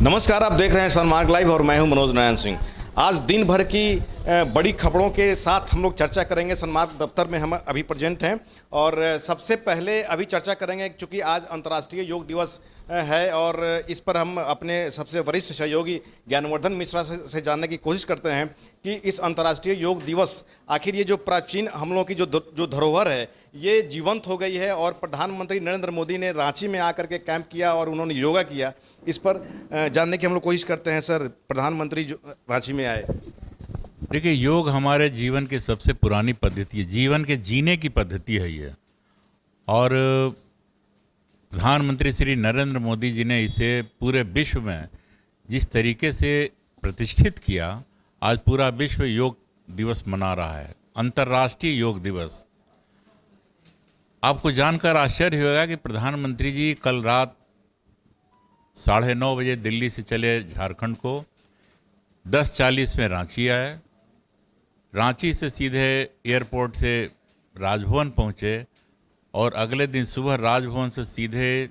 नमस्कार, आप देख रहे हैं सनमार्ग लाइव और मैं हूं मनोज नारायण सिंह। आज दिन भर की बड़ी खबरों के साथ हम लोग चर्चा करेंगे। सनमार्ग दफ्तर में हम अभी प्रेजेंट हैं और सबसे पहले अभी चर्चा करेंगे क्योंकि आज अंतर्राष्ट्रीय योग दिवस है और इस पर हम अपने सबसे वरिष्ठ सहयोगी ज्ञानवर्धन मिश्रा से जानने की कोशिश करते हैं कि इस अंतर्राष्ट्रीय योग दिवस आखिर ये जो प्राचीन हम लोगों की जो धरोहर है ये जीवंत हो गई है और प्रधानमंत्री नरेंद्र मोदी ने रांची में आकर के कैंप किया और उन्होंने योगा किया। इस पर जानने की हम लोग कोशिश करते हैं। सर, प्रधानमंत्री जो रांची में आए, देखिए, योग हमारे जीवन की सबसे पुरानी पद्धति है, जीवन के जीने की पद्धति है ये। और प्रधानमंत्री श्री नरेंद्र मोदी जी ने इसे पूरे विश्व में जिस तरीके से प्रतिष्ठित किया, आज पूरा विश्व योग दिवस मना रहा है, अंतर्राष्ट्रीय योग दिवस। आपको जानकर आश्चर्य होगा कि प्रधानमंत्री जी कल रात 9:30 बजे दिल्ली से चले झारखंड को, 10:40 में रांची आए, रांची से सीधे एयरपोर्ट से राजभवन पहुँचे और अगले दिन सुबह राजभवन से सीधे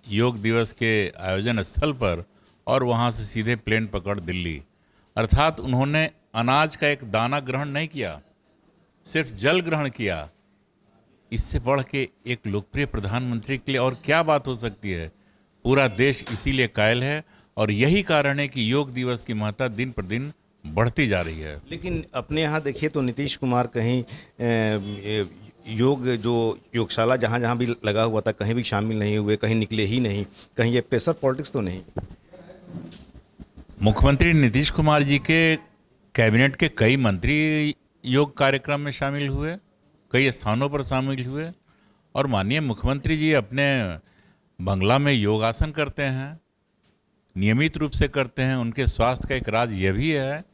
योग दिवस के आयोजन स्थल पर और वहाँ से सीधे प्लेन पकड़ दिल्ली। अर्थात उन्होंने अनाज का एक दाना ग्रहण नहीं किया, सिर्फ जल ग्रहण किया। इससे बढ़ के एक लोकप्रिय प्रधानमंत्री के लिए और क्या बात हो सकती है। पूरा देश इसीलिए कायल है और यही कारण है कि योग दिवस की महत्ता दिन पर दिन बढ़ती जा रही है। लेकिन अपने यहाँ देखिए तो नीतीश कुमार कहीं योग जो योगशाला जहाँ जहाँ भी लगा हुआ था कहीं भी शामिल नहीं हुए, कहीं निकले ही नहीं। कहीं ये प्रेशर पॉलिटिक्स तो नहीं? मुख्यमंत्री नीतीश कुमार जी के कैबिनेट के कई मंत्री योग कार्यक्रम में शामिल हुए, कई स्थानों पर शामिल हुए और माननीय मुख्यमंत्री जी अपने बंगला में योगासन करते हैं, नियमित रूप से करते हैं। उनके स्वास्थ्य का एक राज यह भी है।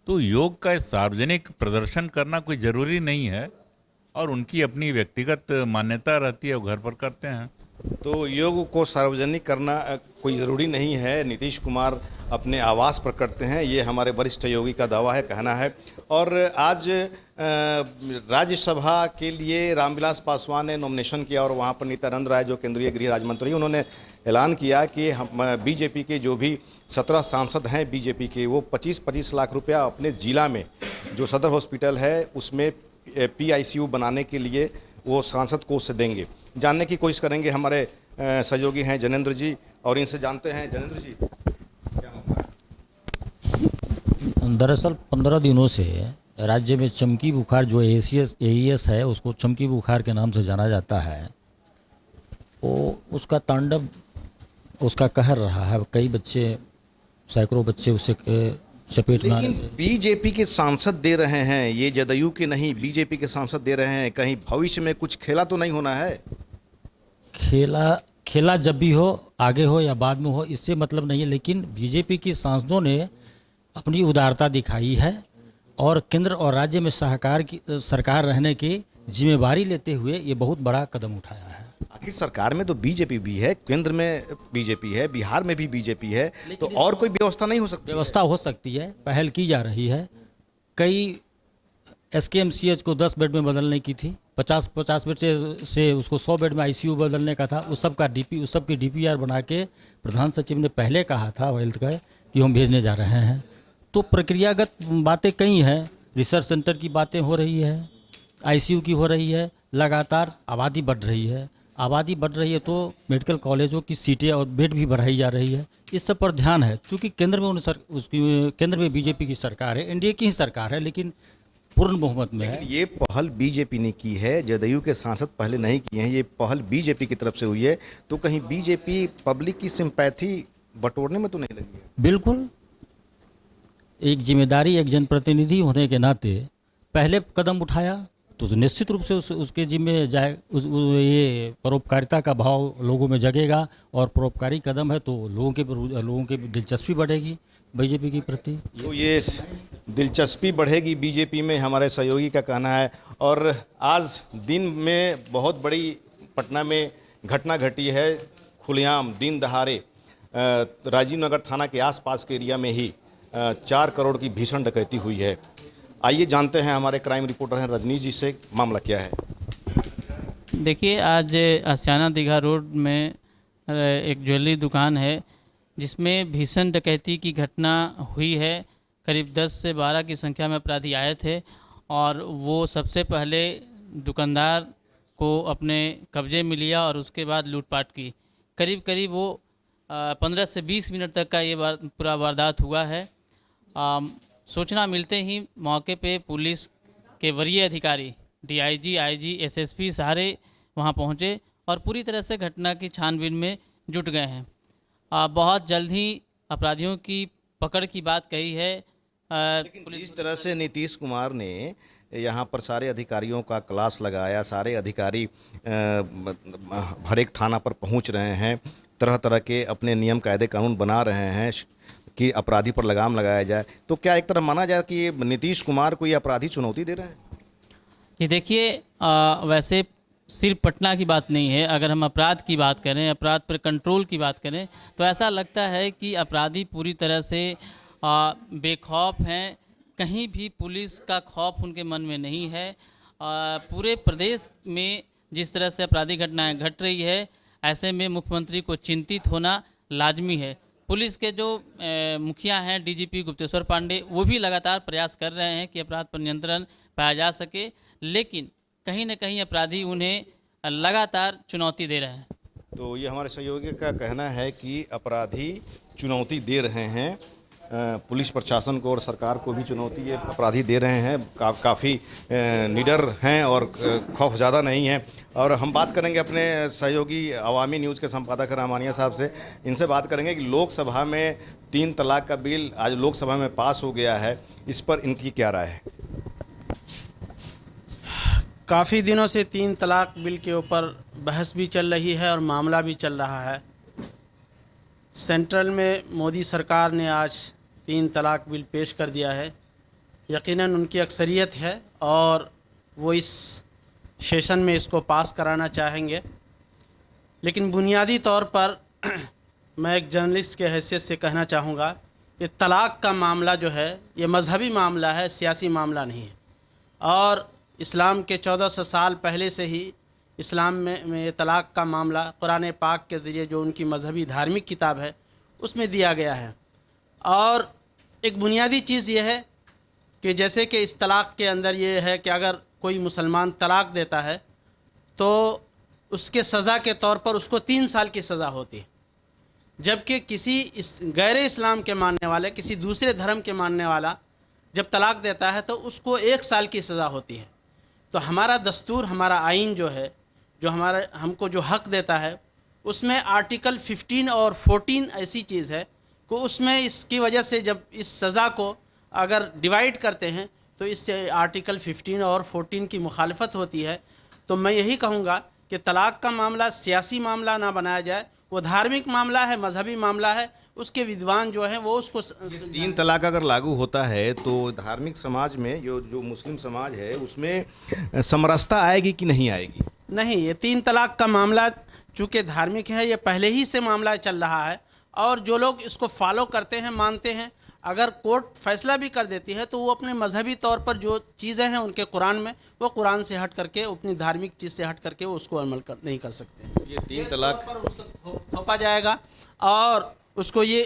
तो योग का सार्वजनिक प्रदर्शन करना कोई ज़रूरी नहीं है और उनकी अपनी व्यक्तिगत मान्यता रहती है, वो घर पर करते हैं। तो योग को सार्वजनिक करना कोई ज़रूरी नहीं है, नीतीश कुमार अपने आवास पर करते हैं, ये हमारे वरिष्ठ योगी का दावा है, कहना है। और आज राज्यसभा के लिए रामविलास पासवान ने नॉमिनेशन किया और वहाँ पर नित्यानंद राय जो केंद्रीय गृह राज्य मंत्री, उन्होंने ऐलान किया कि हम बीजेपी के जो भी 17 सांसद हैं बीजेपी के, वो 25-25 लाख रुपया अपने जिला में जो सदर हॉस्पिटल है उसमें PICU बनाने के लिए वो सांसद कोष से देंगे। जानने की कोशिश करेंगे, हमारे सहयोगी हैं जनेंद्र जी और इनसे जानते हैं। जनेंद्र जी, क्या मामला है? दरअसल 15 दिनों से राज्य में चमकी बुखार जो AES है, उसको चमकी बुखार के नाम से जाना जाता है, वो उसका तांडव, उसका कहर रहा है। कई बच्चे, सैकड़ों बच्चे उससे चपेट में आने से। बीजेपी के सांसद दे रहे हैं, ये जदयू के नहीं, बीजेपी के सांसद दे रहे हैं। कहीं भविष्य में कुछ खेला तो नहीं होना है? खेला जब भी हो, आगे हो या बाद में हो, इससे मतलब नहीं है। लेकिन बीजेपी के सांसदों ने अपनी उदारता दिखाई है और केंद्र और राज्य में सरकार रहने की जिम्मेवारी लेते हुए ये बहुत बड़ा कदम उठाया है। आखिर सरकार में तो बीजेपी भी है, केंद्र में बीजेपी है, बिहार में भी बीजेपी है, तो और कोई व्यवस्था नहीं हो सकती? व्यवस्था हो सकती है, पहल की जा रही है। कई SKMCH को 10 बेड में बदलने की थी, 50 बेड से उसको 100 बेड में ICU बदलने का था। उस सब की DPR बना के प्रधान सचिव ने पहले कहा था हेल्थ का कि हम भेजने जा रहे हैं। तो प्रक्रियागत बातें कई हैं, रिसर्च सेंटर की बातें हो रही है, ICU की हो रही है। लगातार आबादी बढ़ रही है तो मेडिकल कॉलेजों की सीटें और बेड भी बढ़ाई जा रही है। इस सब पर ध्यान है। चूँकि केंद्र में बीजेपी की सरकार है, NDA की ही सरकार है, लेकिन पूर्ण बहुमत में है। ये पहल बीजेपी ने की है, जदयू के सांसद पहले नहीं किए हैं, ये पहल बीजेपी की तरफ से हुई है। तो कहीं बीजेपी पब्लिक की सिंपैथी बटोरने में तो नहीं लगी है? बिल्कुल, एक जिम्मेदारी, एक जनप्रतिनिधि होने के नाते पहले कदम उठाया तो निश्चित रूप से उसके जिम्मे जाए। ये परोपकारिता का भाव लोगों में जगेगा और परोपकारी कदम है तो लोगों की दिलचस्पी बढ़ेगी बीजेपी के प्रति। तो ये दिलचस्पी बढ़ेगी बीजेपी में, हमारे सहयोगी का कहना है। और आज दिन में बहुत बड़ी पटना में घटना घटी है, खुलेआम दिन दहाड़े राजीव नगर थाना के आसपास के एरिया में ही 4 करोड़ की भीषण डकैती हुई है। आइए जानते हैं, हमारे क्राइम रिपोर्टर हैं रजनीश जी से, मामला क्या है। देखिए, आज आसियाना दीघा रोड में एक ज्वेलरी दुकान है, जिसमें भीषण डकैती की घटना हुई है। करीब 10 से 12 की संख्या में अपराधी आए थे और वो सबसे पहले दुकानदार को अपने कब्जे में लिया और उसके बाद लूटपाट की। करीब करीब वो 15 से 20 मिनट तक का ये पूरा वारदात हुआ है। सूचना मिलते ही मौके पे पुलिस के वरीय अधिकारी डीआईजी, आईजी, एसएसपी सारे वहां पहुंचे और पूरी तरह से घटना की छानबीन में जुट गए हैं। बहुत जल्द ही अपराधियों की पकड़ की बात कही है। लेकिन जिस तरह से नीतीश कुमार ने यहाँ पर सारे अधिकारियों का क्लास लगाया, सारे अधिकारी हर एक थाना पर पहुँच रहे हैं, तरह तरह के अपने नियम कायदे कानून बना रहे हैं कि अपराधी पर लगाम लगाया जाए, तो क्या एक तरह माना जाए कि नीतीश कुमार को ये अपराधी चुनौती दे रहे हैं? ये देखिए, वैसे सिर्फ पटना की बात नहीं है। अगर हम अपराध की बात करें, अपराध पर कंट्रोल की बात करें, तो ऐसा लगता है कि अपराधी पूरी तरह से बेखौफ हैं। कहीं भी पुलिस का खौफ उनके मन में नहीं है। पूरे प्रदेश में जिस तरह से अपराधी घटनाएं घट रही है, ऐसे में मुख्यमंत्री को चिंतित होना लाजमी है। पुलिस के जो मुखिया हैं डीजीपी गुप्तेश्वर पांडे, वो भी लगातार प्रयास कर रहे हैं कि अपराध पर नियंत्रण पाया जा सके, लेकिन कहीं न कहीं अपराधी उन्हें लगातार चुनौती दे रहे हैं। तो ये हमारे सहयोगी का कहना है कि अपराधी चुनौती दे रहे हैं, पुलिस प्रशासन को और सरकार को भी चुनौती ये अपराधी दे रहे हैं। काफ़ी निडर हैं और खौफ ज़्यादा नहीं है। और हम बात करेंगे अपने सहयोगी अवामी न्यूज़ के संपादक रहमानिया साहब से। इनसे बात करेंगे कि लोकसभा में 3 तलाक का बिल आज लोकसभा में पास हो गया है, इस पर इनकी क्या राय है? काफ़ी दिनों से 3 तलाक बिल के ऊपर बहस भी चल रही है और मामला भी चल रहा है। सेंट्रल में मोदी सरकार ने आज 3 तलाक बिल पेश कर दिया है। यकीनन उनकी अक्सरियत है और वो इस सेशन में इसको पास कराना चाहेंगे, लेकिन बुनियादी तौर पर मैं एक जर्नलिस्ट के हैसियत से कहना चाहूँगा, ये तलाक का मामला जो है ये मजहबी मामला है, सियासी मामला नहीं है। और इस्लाम के 1400 साल पहले से ही इस्लाम में तलाक का मामला कुरान पाक के ज़रिए, जो उनकी मजहबी धार्मिक किताब है, उसमें दिया गया है। और एक बुनियादी चीज़ ये है कि जैसे कि इस तलाक के अंदर ये है कि अगर कोई मुसलमान तलाक देता है तो उसके सज़ा के तौर पर उसको 3 साल की सज़ा होती है, जबकि किसी गैर इस्लाम के मानने वाले, किसी दूसरे धर्म के मानने वाला जब तलाक देता है तो उसको 1 साल की सज़ा होती है। तो हमारा दस्तूर, हमारा आइन जो है, जो हमको जो हक़ देता है, उसमें आर्टिकल 15 और 14 ऐसी चीज़ है कि उसमें इसकी वजह से जब इस सज़ा को अगर डिवाइड करते हैं तो इससे आर्टिकल 15 और 14 की मुखालफत होती है। तो मैं यही कहूँगा कि तलाक का मामला सियासी मामला ना बनाया जाए, वो धार्मिक मामला है, मजहबी मामला है। उसके विद्वान जो हैं वो उसको 3 तलाक अगर लागू होता है तो धार्मिक समाज में जो मुस्लिम समाज है उसमें समरसता आएगी कि नहीं आएगी? नहीं, ये 3 तलाक का मामला चूँकि धार्मिक है, ये पहले ही से मामला चल रहा है और जो लोग इसको फॉलो करते हैं, मानते हैं, अगर कोर्ट फैसला भी कर देती है तो वो अपने मजहबी तौर पर जो चीज़ें हैं उनके कुरान में, वो कुरान से हट करके, अपनी धार्मिक चीज़ से हट करके वो उसको अमल नहीं कर सकते। ये 3 तलाक पर उसको थोपा जाएगा और उसको ये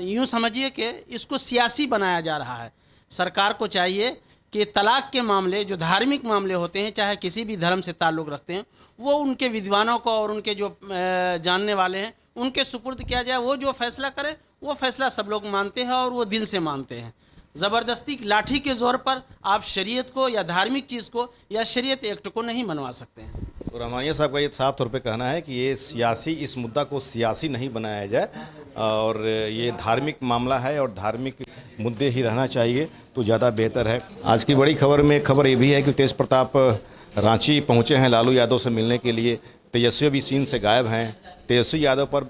यूँ समझिए कि इसको सियासी बनाया जा रहा है। सरकार को चाहिए कि तलाक के मामले, जो धार्मिक मामले होते हैं, चाहे किसी भी धर्म से ताल्लुक़ रखते हैं, वो उनके विद्वानों को और उनके जो जानने वाले हैं उनके सुपुर्द किया जाए। वो जो फैसला करे वो फैसला सब लोग मानते हैं और वो दिल से मानते हैं। ज़बरदस्ती लाठी के ज़ोर पर आप शरीयत को या धार्मिक चीज़ को या शरीयत एक्ट को नहीं मनवा सकते हैं। तो रहमानिया साहब का ये साफ तौर पे कहना है कि ये सियासी, इस मुद्दा को सियासी नहीं बनाया जाए और ये धार्मिक मामला है और धार्मिक मुद्दे ही रहना चाहिए तो ज़्यादा बेहतर है। आज की बड़ी खबर में खबर ये भी है कि तेज प्रताप रांची पहुँचे हैं लालू यादव से मिलने के लिए। तेजस्वी भी सीन से गायब हैं। तेजस्वी यादव पर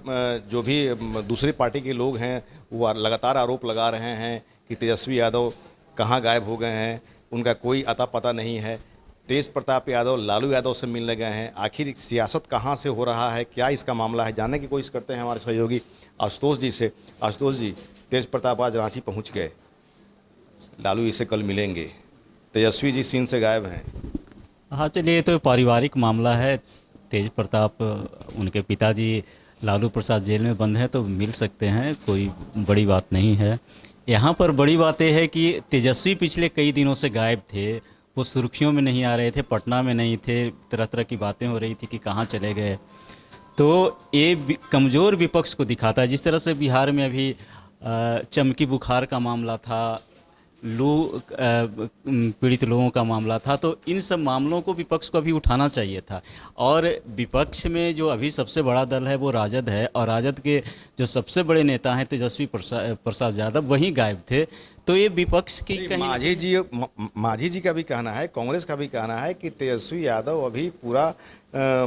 जो भी दूसरी पार्टी के लोग हैं वो लगातार आरोप लगा रहे हैं कि तेजस्वी यादव कहाँ गायब हो गए हैं, उनका कोई अता पता नहीं है। तेज प्रताप यादव लालू यादव से मिलने गए हैं। आखिर सियासत कहाँ से हो रहा है, क्या इसका मामला है, जानने की कोशिश करते हैं हमारे सहयोगी आशुतोष जी से। आशुतोष जी, तेज प्रताप आज रांची पहुँच गए, लालू इसे कल मिलेंगे, तेजस्वी जी सीन से गायब हैं। हाँ, चलिए, ये तो पारिवारिक मामला है। तेज प्रताप, उनके पिताजी लालू प्रसाद जेल में बंद हैं तो मिल सकते हैं, कोई बड़ी बात नहीं है। यहाँ पर बड़ी बात यह है कि तेजस्वी पिछले कई दिनों से गायब थे, वो सुर्खियों में नहीं आ रहे थे, पटना में नहीं थे, तरह तरह की बातें हो रही थी कि कहाँ चले गए। तो ये कमज़ोर विपक्ष को दिखाता है। जिस तरह से बिहार में अभी चमकी बुखार का मामला था, लू पीड़ित लोगों का मामला था, तो इन सब मामलों को विपक्ष को अभी उठाना चाहिए था। और विपक्ष में जो अभी सबसे बड़ा दल है वो राजद है, और राजद के जो सबसे बड़े नेता हैं तेजस्वी प्रसाद यादव वहीं गायब थे। तो ये विपक्ष की कहीं मांझी जी का भी कहना है, कांग्रेस का भी कहना है कि तेजस्वी यादव अभी पूरा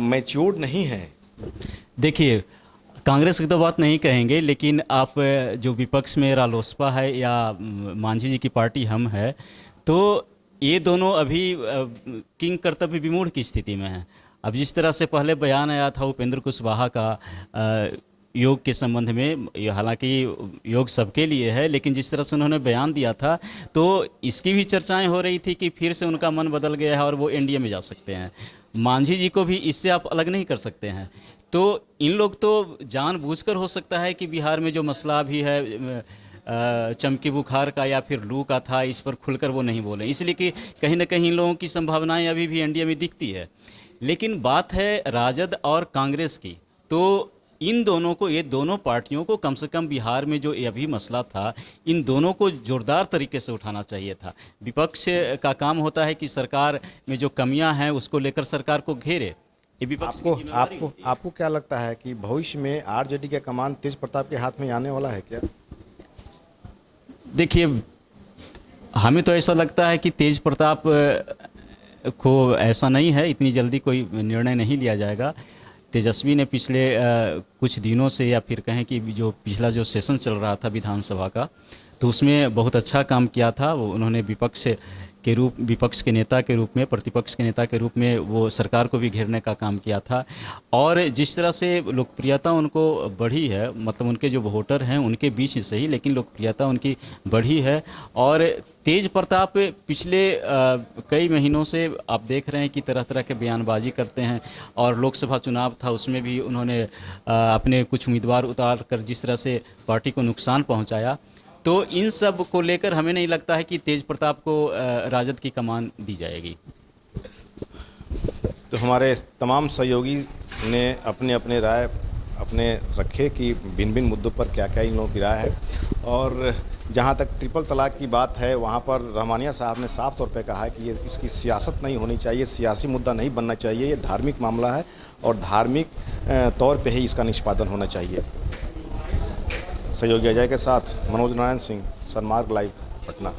मैच्योर्ड नहीं है। देखिए, कांग्रेस की तो बात नहीं कहेंगे, लेकिन आप जो विपक्ष में रालोसपा है या मांझी जी की पार्टी हम है, तो ये दोनों अभी किंग कर्तव्य विमूढ़ की स्थिति में हैं। अब जिस तरह से पहले बयान आया था उपेंद्र कुशवाहा का योग के संबंध में, हालांकि योग सबके लिए है, लेकिन जिस तरह से उन्होंने बयान दिया था तो इसकी भी चर्चाएं हो रही थी कि फिर से उनका मन बदल गया है और वो एनडीए में जा सकते हैं। मांझी जी को भी इससे आप अलग नहीं कर सकते हैं। तो इन लोग तो जानबूझकर, हो सकता है कि बिहार में जो मसला भी है चमकी बुखार का या फिर लू का था, इस पर खुलकर वो नहीं बोले, इसलिए कि कहीं ना कहीं इन लोगों की संभावनाएं अभी भी एनडीए में दिखती है। लेकिन बात है राजद और कांग्रेस की, तो इन दोनों को, ये दोनों पार्टियों को कम से कम बिहार में जो अभी मसला था, इन दोनों को जोरदार तरीके से उठाना चाहिए था। विपक्ष का काम होता है कि सरकार में जो कमियां हैं उसको लेकर सरकार को घेरे। आपको क्या लगता है कि भविष्य में आरजेडी का कमान तेज प्रताप के हाथ में आने वाला है क्या? देखिए, हमें तो ऐसा लगता है कि तेज प्रताप को ऐसा नहीं है, इतनी जल्दी कोई निर्णय नहीं लिया जाएगा। तेजस्वी ने पिछले कुछ दिनों से, या फिर कहें कि जो पिछला जो सेशन चल रहा था विधानसभा का, तो उसमें बहुत अच्छा काम किया था। वो उन्होंने विपक्ष के नेता के रूप में, प्रतिपक्ष के नेता के रूप में वो सरकार को भी घेरने का काम किया था। और जिस तरह से लोकप्रियता उनको बढ़ी है, मतलब उनके जो वोटर हैं उनके बीच ही सही, लेकिन लोकप्रियता उनकी बढ़ी है। और तेज प्रताप पिछले कई महीनों से आप देख रहे हैं कि तरह तरह के बयानबाजी करते हैं, और लोकसभा चुनाव था उसमें भी उन्होंने अपने कुछ उम्मीदवार उतार कर जिस तरह से पार्टी को नुकसान पहुंचाया। तो इन सब को लेकर हमें नहीं लगता है कि तेज प्रताप को राजद की कमान दी जाएगी। तो हमारे तमाम सहयोगी ने अपने अपने राय रखे कि भिन्न भिन्न मुद्दों पर क्या क्या इन लोगों की राय है। और जहाँ तक ट्रिपल तलाक की बात है, वहाँ पर रहमानिया साहब ने साफ तौर पे कहा है कि ये इसकी सियासत नहीं होनी चाहिए, सियासी मुद्दा नहीं बनना चाहिए, ये धार्मिक मामला है और धार्मिक तौर पे ही इसका निष्पादन होना चाहिए। सहयोगी अजय के साथ मनोज नारायण सिंह, सनमार्ग लाइव, पटना।